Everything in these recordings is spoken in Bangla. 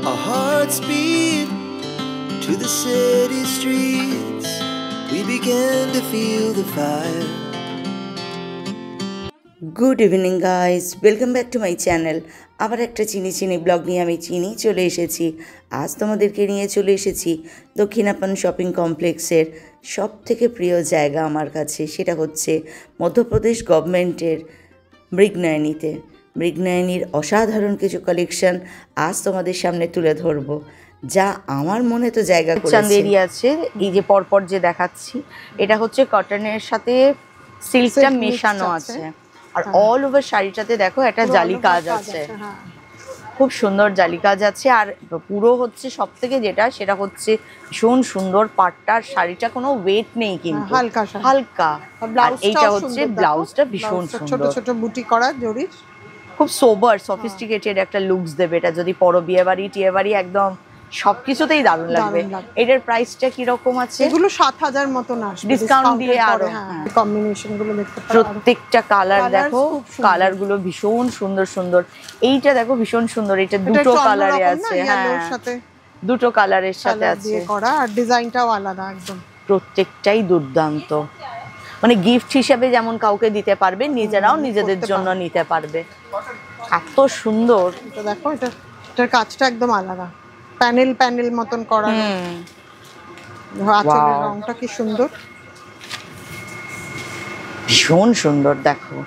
Our hearts beat to the city streets. We began to feel the fire. Good evening guys, welcome back to my channel. আবার একটা চিনি ব্লগ নিয়ে আমি চলে এসেছি। আজ তোমাদেরকে নিয়ে চলে এসেছি দক্ষিণাপন শপিং কমপ্লেক্সের সব থেকে প্রিয় জায়গা আমার কাছে, সেটা হচ্ছে মধ্যপ্রদেশ গভর্নমেন্টের মৃগনয়নীতে। মৃগনয়নীর অসাধারণ কিছু কালেকশন আজ তোমাদের সামনে তুলে ধরবো, যা আমার মনে তো জায়গা করে চান্দেরি আছে। এই যে পরপর যে দেখাচ্ছি, এটা হচ্ছে কটনের সাথে সিল্কটা মেশানো আছে। আর অল ওভার শাড়িটাতে দেখো একটা জালি কাজ আছে, খুব সুন্দর জালি কাজ আছে। আর পুরো হচ্ছে সব থেকে সেটা হচ্ছে ভীষণ সুন্দর পাটটার শাড়িটা, কোনো ওয়েট নেই কিন্তু হালকা। আর এইটা হচ্ছে ব্লাউজটা ভীষণ সুন্দর, ছোট ছোট বুটি করা জরির, খুব সোবার সফিস্টিকেটেড একটা লুকস দেবে এটা। যদি পরো বিয়ে বাড়ি টিয়ে বাড়ি একদম সবকিছুতেই দারুণ লাগবে। এটার প্রাইসটা কি রকম আছে? এগুলো ৭,০০০ মতন আসবে ডিসকাউন্ট দিয়ে। আর কম্বিনেশন গুলো দেখতে পারো, প্রত্যেকটা কালার দেখো, কালার গুলো ভীষণ সুন্দর সুন্দর। এইটা দেখো ভীষণ সুন্দর, এটা দুটো কালারে আছে। হ্যাঁ, দুটো কালারের সাথে আছে করা, আর ডিজাইনটাও আলাদা একদম। প্রত্যেকটাই দুর্দান্ত, মানে গিফট হিসেবে যেমন কাউকে দিতে পারবে, নিজেরাও নিজেদের জন্য নিতে পারবে। এত সুন্দর। এটা দেখো, এটার কাজটা একদম আলাদা, প্যানেল প্যানেল মতন করা। আঁচলের রংটা কি সুন্দর, ভীষণ সুন্দর। দেখো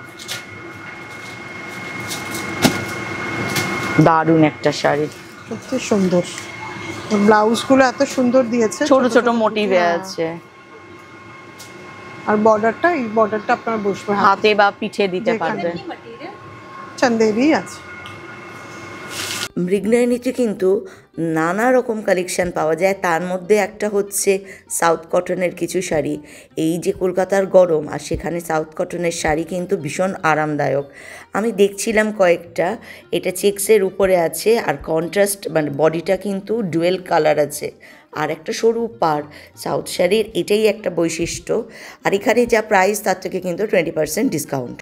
দারুণ একটা শাড়ি, সত্যি সুন্দর। ব্লাউজ গুলো এত সুন্দর দিয়েছে, ছোট ছোট মোটিভে আছে। আর বর্ডারটা, এই বর্ডারটা আপনার বসবে হাতে বা পিঠে দিতে পারবেন। চান্দেরি আছে। মৃগনয়নীতে কিন্তু নানা রকম কালেকশান পাওয়া যায়। তার মধ্যে একটা হচ্ছে সাউথ কটনের কিছু শাড়ি। এই যে কলকাতার গরম, আর সেখানে সাউথ কটনের শাড়ি কিন্তু ভীষণ আরামদায়ক। আমি দেখছিলাম কয়েকটা, এটা চেক্সের উপরে আছে, আর কন্ট্রাস্ট মানে বডিটা কিন্তু ডুয়েল কালার আছে, আর একটা সরু পার। সাউথ শাড়ির এটাই একটা বৈশিষ্ট্য। আর এখানে যা প্রাইস, তার থেকে কিন্তু 20% ডিসকাউন্ট।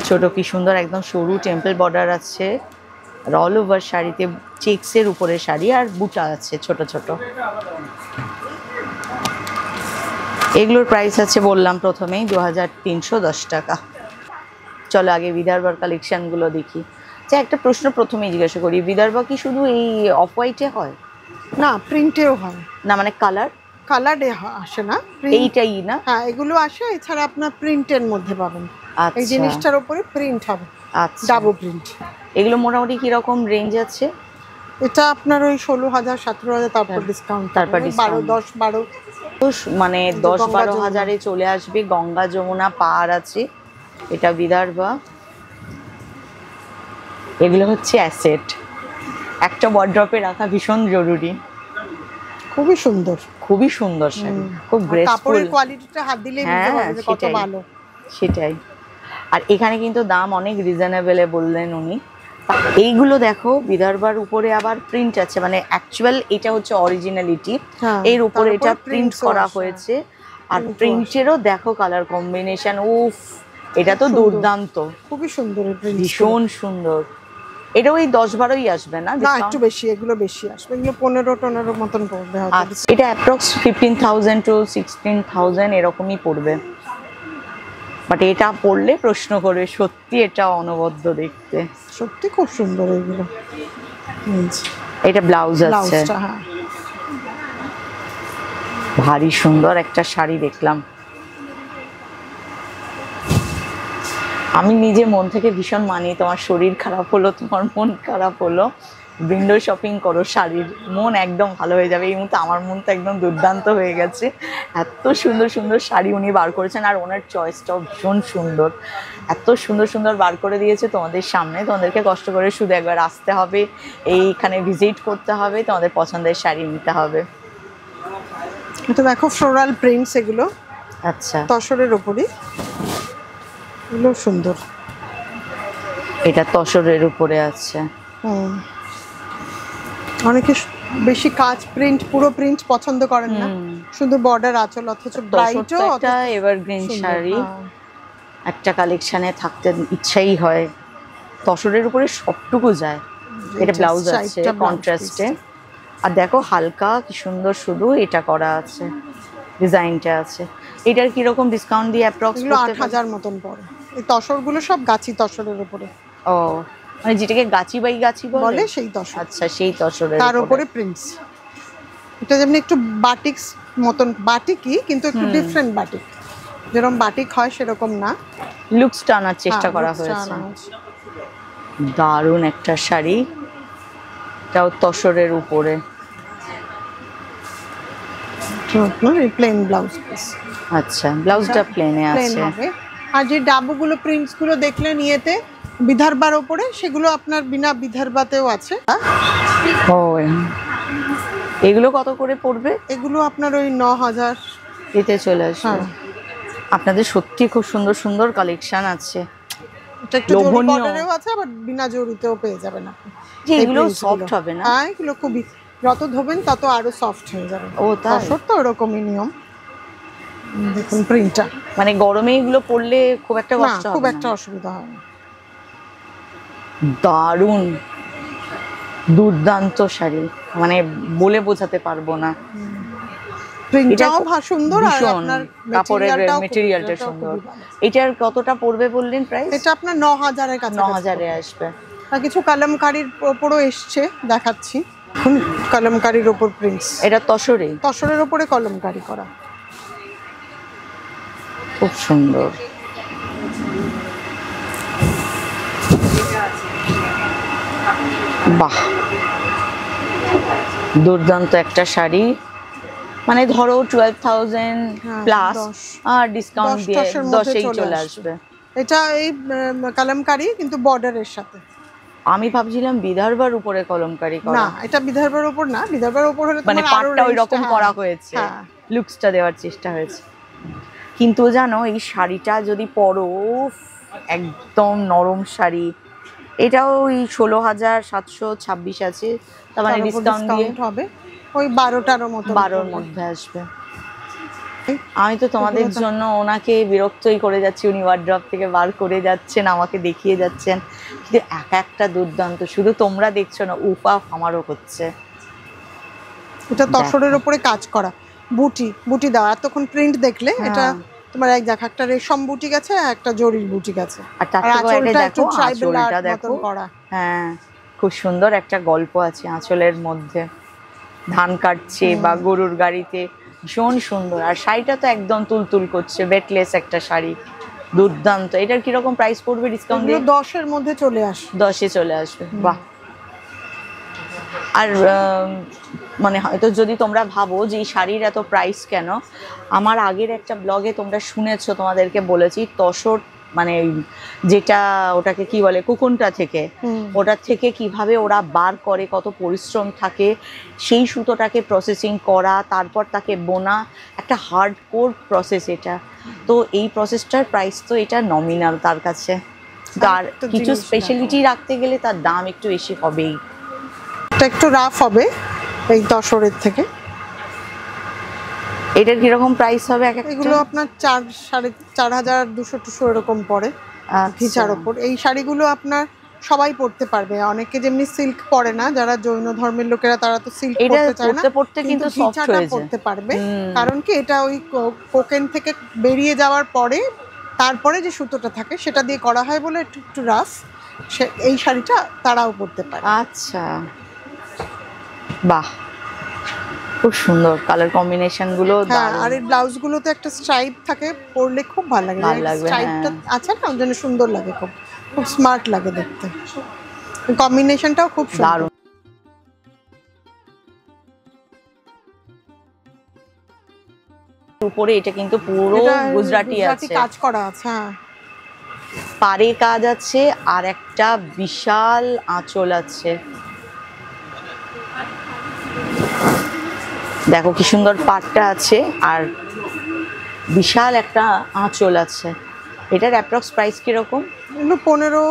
ছোট কি সুন্দর, একদম সরু টেম্পল বর্ডার আছে। আর অল ওভার শাড়িতে চেক্সের উপরে শাড়ি, আর বুটা আছে ছোট ছোট। এগুলোর প্রাইস আছে বললাম প্রথমেই 2310 টাকা। চলো আগে বিদর্ভার কালেকশনগুলো দেখি। আচ্ছা, একটা প্রশ্ন প্রথমেই জিজ্ঞাসা করি, বিদর্ভা কি শুধু এই অফ হোয়াইটে হয়? না, প্রিন্টেও হয়। না মানে কালারে আসে না, এইটাই না? হ্যাঁ, এগুলো আসে। এছাড়া আপনার প্রিন্টের মধ্যে পাবেন, এই জিনিসটার উপরে প্রিন্ট হবে। আচ্ছা, ডাবল প্রিন্ট। এগুলো মোটামুটি কি রকম রেঞ্জ আছে? এটা আপনার ওই 16,000 17,000, তারপর ডিসকাউন্ট, তারপর 10-12 মানে 10-12 হাজারে চলে আসবে। গঙ্গা যমুনা পার আছে। এটা বিদর্ভা। এগুলো হচ্ছে অ্যাসেট, একটা ওয়ার্ড্রপে রাখা ভীষণ জরুরি। খুবই সুন্দর, খুবই সুন্দর শাড়ি, খুব গ্রেসফুল। কাপড়ের কোয়ালিটিটা হাত দিলে বুঝতে পারবে যে কত ভালো। সেটাই। আর এখানে কিন্তু দাম অনেক রিজনেবলে বললেন উনি। এইগুলো দেখো, বিদর্ভার উপরে আবার প্রিন্ট আছে, মানে অ্যাকচুয়াল এটা হচ্ছে অরিজিনালিটি, এর উপরে এটা প্রিন্ট করা হয়েছে। আর প্রিন্টেরও দেখো কালার কম্বিনেশন, উফ, এটা তো দুর্দান্ত, খুবই সুন্দর, ভীষণ সুন্দর। এটা ওই 10-12ই আসবে না? না, একটু বেশি, এগুলো বেশি আসবে, এগুলো 15-15 মতন পড়বে। এটা অ্যাপ্রক্স 15,000 to 16,000 এরকমই পড়বে। বাট এটা পড়লে প্রশ্ন করবে, সত্যি এটা অনবদ্য দেখতে, সত্যি খুব সুন্দর এগুলো। এটা ব্লাউজ আছে, ভারী সুন্দর একটা শাড়ি দেখলাম। আমি নিজে মন থেকে ভীষণ মানি, তোমার শরীর খারাপ হলো, তোমার মন খারাপ হলো, উইন্ডো শপিং করো, শাড়ির মন একদম ভালো হয়ে যাবে। এই মুহূর্তে আমার মন তো একদম দুর্দান্ত হয়ে গেছে। এত সুন্দর সুন্দর শাড়ি উনি বার করেছেন, আর ওনার চয়েসটাও ভীষণ সুন্দর। এত সুন্দর সুন্দর বার করে দিয়েছে তোমাদের সামনে। তোমাদেরকে কষ্ট করে শুধু একবার আসতে হবে, এইখানে ভিজিট করতে হবে, তোমাদের পছন্দের শাড়ি নিতে হবে। এটা দেখো ফ্লোরাল প্রিন্টস, এগুলো আচ্ছা, তসরের উপরে, এগুলো সুন্দর। এটা তসরের উপরে আছে। অনেকে বেশি কাজ প্রিন্ট, পুরো প্রিন্ট পছন্দ করেন না, শুধু বর্ডার আঁচল, অথচ ব্রাইটও একটা এভারগ্রিন শাড়ি একটা কালেকশনে থাকতে ইচ্ছাই হয়। তসরের উপরে সবটুকু যায়। এটা ব্লাউজ আছে কন্ট্রাস্টে, আর দেখো হালকা কি সুন্দর শুধু এটা করা আছে, ডিজাইনটা আছে। এটার কি রকম ডিসকাউন্ট দিয়ে অ্যাপ্রক্স? 8,000 মতন পড়ে। এই তসরগুলো সব গাছি তসরের উপরে। ও, মানে যেটাকে গাছি বাই গাছি বলে সেই তসর। আচ্ছা, সেই তসরের তার উপরে প্রিন্টস। এটা যেমন একটু বাটিক্স মতন, বাটিকই কিন্তু একটু ডিফারেন্ট বাটিক, যেরকম বাটিক হয় সেরকম না, লুকসটা আনার চেষ্টা করা হয়েছে। দারুণ একটা শাড়ি, এটাও তসরের উপরে। Plain blouse piece. আচ্ছা, ব্লাউজটা প্লেনে আছে। আর যে ডাবুগুলো প্রিন্টস গুলো দেখলেন ইয়েতে বিদর্ভার উপরে, সেগুলো আপনার বিনা বিদর্ভাতেও আছে। ও, এগুলো কত করে পড়বে? এগুলো আপনার ওই 9,000 এতে চলে আসবে। আপনাদের সত্যি খুব সুন্দর সুন্দর কালেকশন আছে। এটা একটু জরি বর্ডারেও আছে, আবার বিনা জরিতেও পেয়ে যাবেন আপনি। যে এগুলো সফট হবে না? হ্যাঁ, এগুলো খুবই, যত ধোবেন তত আরো সফট হয়ে যাবে। ও তাই? সফট তো এরকমই নিয়ম। দেখুন প্রিন্টটা, মানে গরমে এগুলো পরলে খুব একটা কষ্ট হবে না, খুব একটা অসুবিধা হয় না। দারুণ দুর্দান্ত শাড়ি, মানে বলে বোঝাতে পারবো না। প্রিন্টটাও সুন্দর, আর ভীষণ, আপনার কাপড়ের মেটেরিয়ালটা সুন্দর। এটার কতটা পড়বে বললেন প্রাইস? এটা আপনার 9,000 এর কাছে, 9,000 এ আসবে। আর কিছু কালামকারীর উপরও এসছে, দেখাচ্ছি। কালামকারীর উপর প্রিন্টস, এটা তসরে, তসরের উপরে কলমকারী করা, খুব সুন্দর। বাহ, দুর্দান্ত একটা শাড়ি। মানে ধরো 12,000 প্লাস, আর ডিসকাউন্ট দিয়ে 10-এই চলে আসবে। এটা এই কলমকারী কিন্তু বর্ডারের সাথে। আমি ভাবছিলাম বিদর্ভার উপরে কলমকারী করা। না, এটা বিদর্ভার উপর না, বিদর্ভার উপর হলে মানে পাটটা ওই রকম করা হয়েছে, লুকসটা দেওয়ার চেষ্টা হয়েছে। কিন্তু জানো, এই শাড়িটা যদি পরো, একদম নরম শাড়ি। এটাও ওই 16,726 আছে, তার মানে ডিসকাউন্ট দিয়ে হবে ওই 12-13 মতো, 12-র মধ্যে আসবে। আমি তো তোমাদের জন্য ওনাকে বিরক্তই করে যাচ্ছি, উনি ওয়ার্ড্রপ থেকে বার করে যাচ্ছেন, আমাকে দেখিয়ে যাচ্ছেন, কিন্তু এক একটা দুর্দান্ত। শুধু তোমরা দেখছো না, উপাফ আমারও হচ্ছে। এটা তসরের উপরে কাজ করা, বুটি বুটি দাও। এতক্ষণ প্রিন্ট দেখলে এটা তোমার এক জায়গা একটা রেশম বুটি গেছে, একটা জরির বুটি গেছে, আর আঁচলটা দেখো, আঁচলটা দেখো। করা। হ্যাঁ, খুব সুন্দর একটা গল্প আছে আঁচলের মধ্যে, ধান কাটছে বা গরুর গাড়িতে, ভীষণ সুন্দর। আর শাড়িটা তো একদম তুলতুল করছে, বেটলেস একটা শাড়ি, দুর্দান্ত। এটার কিরকম প্রাইস পড়বে ডিসকাউন্ট দিয়ে? 10-এর মধ্যে চলে আসবে, 10-এ চলে আসবে। বাহ। আর মানে হয়তো যদি তোমরা ভাবো যে এই শাড়ির এত প্রাইস কেন, আমার আগের একটা ব্লগে তোমরা শুনেছো, তোমাদেরকে বলেছি তসর মানে যেটা ওটাকে কি বলে, কুকুনটা থেকে, ওটার থেকে কিভাবে ওরা বার করে, কত পরিশ্রম থাকে সেই সুতোটাকে প্রসেসিং করা, তারপর তাকে বোনা, একটা হার্ডকোর প্রসেস এটা। তো এই প্রসেসটার প্রাইস তো এটা নমিনাল তার কাছে, তার কিছু স্পেশালিটি রাখতে গেলে তার দাম একটু বেশি হবেই। এটা একটু রাফ হবে এই তসরের থেকে। এটার কিরকম প্রাইস হবে? এগুলো আপনার 4,500-4,200 এরকম পড়ে ঘিচার ওপর। এই শাড়িগুলো আপনার সবাই পরতে পারবে, অনেকে যেমনি সিল্ক পরে না, যারা জৈন ধর্মের লোকেরা তারা তো সিল্ক পরতে চায় না, কিন্তু ঘিচাটা পরতে পারবে। কারণ কি, এটা ওই কোকেন থেকে বেরিয়ে যাওয়ার পরে তারপরে যে সুতোটা থাকে সেটা দিয়ে করা হয় বলে একটু রাফ। এই শাড়িটা তারাও পরতে পারে। আচ্ছা, বাহ, খুব সুন্দর কালার কম্বিনেশন গুলো। আর এই ব্লাউজ গুলোতে একটা স্ট্রাইপ থাকে, পরলে খুব ভালো লাগে। স্ট্রাইপটা আছে না, ওর জন্য সুন্দর লাগে, খুব খুব স্মার্ট লাগে দেখতে। কম্বিনেশনটাও খুব সুন্দর। উপরে এটা কিন্তু পুরো গুজরাটি আছে, কাজ করা আছে। হ্যাঁ, পাড়ে কাজ আছে, আর একটা বিশাল আঁচল আছে। দেখো কি সুন্দর পাটটা আছে, আর বিশাল একটা আঁচল আছে। এটার অ্যাপ্রক্স প্রাইস কিরকম? 15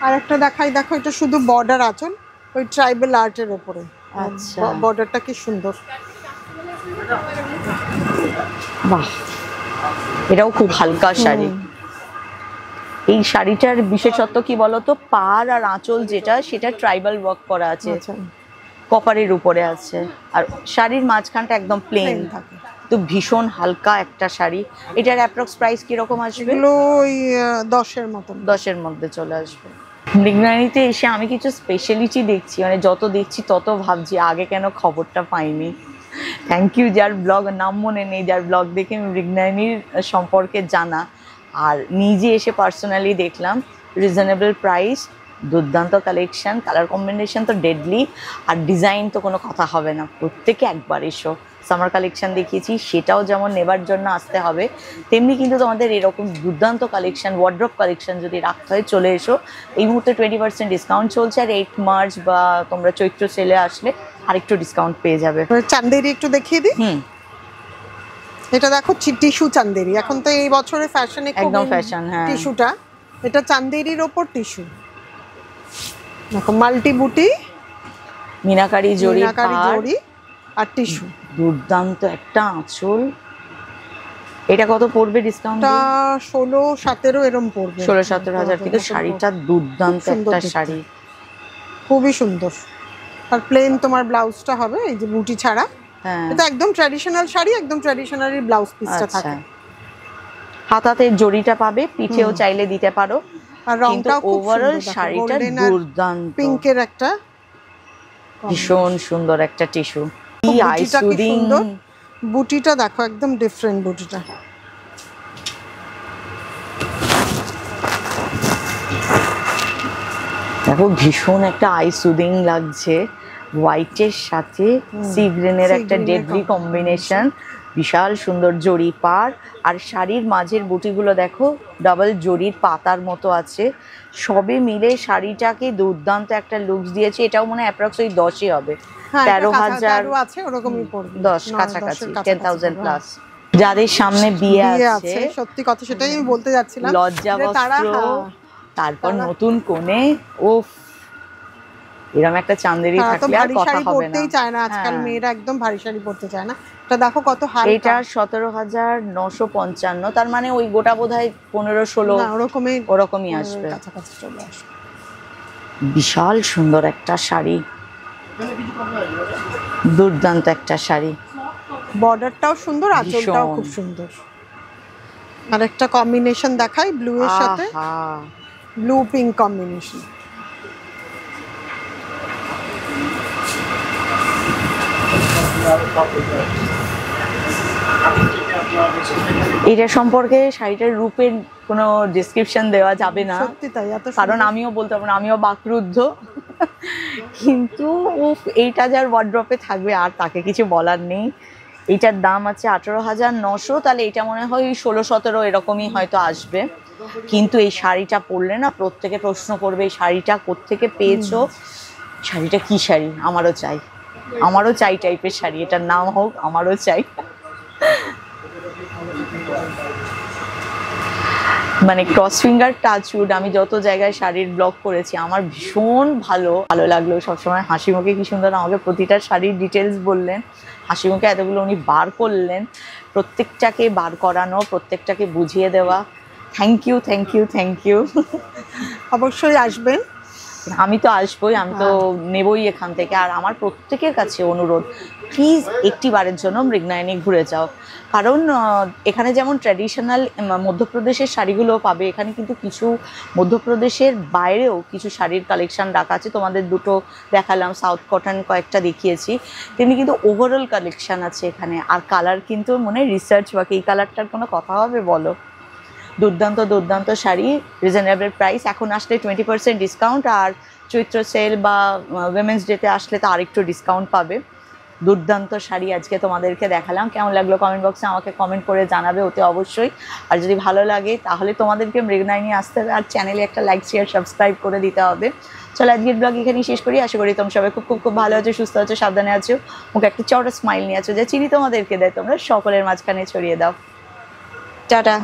আর একটা দেখাই, দেখো এটা শুধু বর্ডার আঁচল, ওই ট্রাইবাল আর্টের উপরে। আচ্ছা, বর্ডারটা কি সুন্দর, বাহ, এটাও খুব হালকা শাড়ি। এই শাড়িটার বিশেষত্ব কি বলতো, পাড় আর আঁচল যেটা, সেটা ট্রাইবাল ওয়ার্ক করা আছে, কপারের উপরে আছে, আর শাড়ির মাঝখানটা একদম প্লেন থাকে। তো ভীষণ হালকা একটা শাড়ি। এটার অ্যাপ্রক্স প্রাইস কিরকম আসবে? ওই 10-এর মতো, 10-এর মধ্যে চলে আসবে। মৃগনায়নীতে এসে আমি কিছু স্পেশালিটি দেখছি, মানে যত দেখছি তত ভাবছি আগে কেন খবরটা পাইনি। থ্যাংক ইউ যার ব্লগ, নাম মনে নেই, যার ব্লগ দেখে মৃগনায়নীর সম্পর্কে জানা, আর নিজে এসে পার্সোনালি দেখলাম। রিজনেবল প্রাইস, দুর্দান্ত কালেকশন, কালার কম্বিনেশন তো ডেডলি, আর ডিজাইন তো কোনো কথা হবে না। প্রত্যেকে একবার এসো। সামার কালেকশন দেখিয়েছি, সেটাও যেমন নেবার জন্য আসতে হবে, তেমনি কিন্তু তোমাদের এরকম দুর্দান্ত কালেকশন, ওয়ার্ড্রপ কালেকশন যদি রাখতে হয় চলে এসো। এই মুহূর্তে 20% ডিসকাউন্ট চলছে, আর 8 মার্চ বা তোমরা চৈত্র সেলে আসলে আরেকটু ডিসকাউন্ট পেয়ে যাবে। চান্দেরি একটু দেখিয়ে দিই। এটা দেখো টিস্যু চান্দেরি, এখন তো এই বছরে ফ্যাশনে একদম ফ্যাশন। হ্যাঁ, টিস্যুটা, এটা চান্দেরির ওপর টিস্যু, দেখো মাল্টি বুটি, মিনাকারি জড়ি আর টিস্যু, দুর্দান্ত একটা আঁচল। এটা কত পড়বে ডিসকাউন্ট? 16-17 এরকম পড়বে, 16-17 হাজার। কিন্তু শাড়িটা দুর্দান্ত একটা শাড়ি, খুবই সুন্দর। আর প্লেন তোমার ব্লাউজটা হবে এই যে বুটি ছাড়া। এটা একদম ট্র্যাডিশনাল শাড়ি, একদম ট্র্যাডিশনালি ব্লাউজ পিসটা থাকে। হাতাতে জড়িটা পাবে, পিঠেও চাইলে দিতে পারো। আর রংটাও খুব ওভারঅল শাড়িটা দুর্দান্ত, পিঙ্কের একটা ভীষণ সুন্দর একটা টিস্যু। কি আইসুদিং, বুটিটা দেখো একদম ডিফারেন্ট বুটিটা। দেখো ভীষণ একটা আইসুদিং লাগছে, হোয়াইটের সাথে সি গ্রিনের একটা ডেডলি কম্বিনেশন, বিশাল সুন্দর জড়ি পার, আর শাড়ির মাঝের বুটিগুলো দেখো ডাবল জড়ির পাতার মতো আছে। সবে মিলে শাড়িটাকে দুর্দান্ত একটা লুকস দিয়েছে। এটাও মনে হয় অ্যাপ্রক্স ওই 10-ই হবে, 13,000 আছে ওরকমই পড়বে, 10 কাছাকাছি, 10,000 প্লাস। যাদের সামনে বিয়ে আছে, সত্যি কথা সেটাই আমি বলতে যাচ্ছিলাম, লজ্জা বস্ত্র, তারপর নতুন কোণে, ওফ, এরকম একটা চান্দেরি থাকলে আর কথা হবে না। পড়তেই চায় না আজকাল মেয়েরা, একদম ভারী শাড়ি পড়তে চায় না। এটা দেখো কত হালকা, এটা 17,955, তার মানে ওই গোটা বোধহয় 15-16 ওরকমই আসবে, কাছাকাছি চলে আসবে। বিশাল সুন্দর একটা শাড়ি, দুর্দান্ত একটা শাড়ি, বর্ডারটাও সুন্দর, আঁচলটাও খুব সুন্দর। আর একটা কম্বিনেশন দেখাই ব্লু এর সাথে, ব্লু পিঙ্ক কম্বিনেশন। এটা সম্পর্কে শাড়িটার রূপের কোনো ডেসক্রিপশন দেওয়া যাবে না, কারণ আমিও বলতে পারবো না, আমিও বাকরুদ্ধ। কিন্তু এইটা যার ওয়ার্ড্রপে থাকবে আর তাকে কিছু বলার নেই। এইটার দাম আছে 18,900, তাহলে এটা মনে হয় 16-17 এরকমই হয়তো আসবে। কিন্তু এই শাড়িটা পরলে না প্রত্যেকে প্রশ্ন করবে এই শাড়িটা কোত্থেকে পেয়েছো, শাড়িটা কি শাড়ি, আমারও চাই, আমারও চাই টাইপের শাড়ি, এটার নাম হোক আমারও চাই। মানে ক্রস ফিঙ্গার টাচউড, আমি যত জায়গায় শাড়ির ব্লগ করেছি আমার ভীষণ ভালো লাগলো। সবসময় হাসি মুখে কি সুন্দর আমাকে প্রতিটা শাড়ির ডিটেলস বললেন, হাসি মুখে এতগুলো উনি বার করলেন, প্রত্যেকটাকে বার করানো, প্রত্যেকটাকে বুঝিয়ে দেওয়া। Thank you, thank you, thank you. অবশ্যই আসবেন, আমি তো আসবোই, আমি তো নেবই এখান থেকে। আর আমার প্রত্যেকের কাছে অনুরোধ, প্লিজ একটি বারের জন্য মৃগনায়নী ঘুরে যাও, কারণ এখানে যেমন ট্র্যাডিশনাল মধ্যপ্রদেশের শাড়িগুলো পাবে, এখানে কিন্তু কিছু মধ্যপ্রদেশের বাইরেও কিছু শাড়ির কালেকশন রাখা আছে। তোমাদের দুটো দেখালাম, সাউথ কটন কয়েকটা দেখিয়েছি, তেমনি কিন্তু ওভারঅল কালেকশন আছে এখানে। আর কালার কিন্তু মনে রিসার্চ বাকি, এই কালারটার কোনো কথা হবে বলো? দুর্দান্ত দুর্দান্ত শাড়ি, রিজনেবল প্রাইস। এখন আসলে 20% ডিসকাউন্ট, আর চৈত্র সেল বা উইমেন্স ডেতে আসলে তো আরেকটু ডিসকাউন্ট পাবে। দুর্দান্ত শাড়ি আজকে তোমাদেরকে দেখালাম। কেমন লাগলো কমেন্ট বক্সে আমাকে কমেন্ট করে জানাবে অতি অবশ্যই। আর যদি ভালো লাগে তাহলে তোমাদেরকে মৃগনায় নিয়ে আসতে হবে, আর চ্যানেলে একটা লাইক শেয়ার সাবস্ক্রাইব করে দিতে হবে। চলো আজকের ব্লগ এখানেই শেষ করি। আশা করি তোমরা সবাই খুব খুব খুব ভালো আছো, সুস্থ আছো, সাবধানে আছো, মুখে একটা চওড়া স্মাইল নিয়ে আছো, যে চিনি তোমাদেরকে দেয় তোমরা সকলের মাঝখানে ছড়িয়ে দাও। টাটা।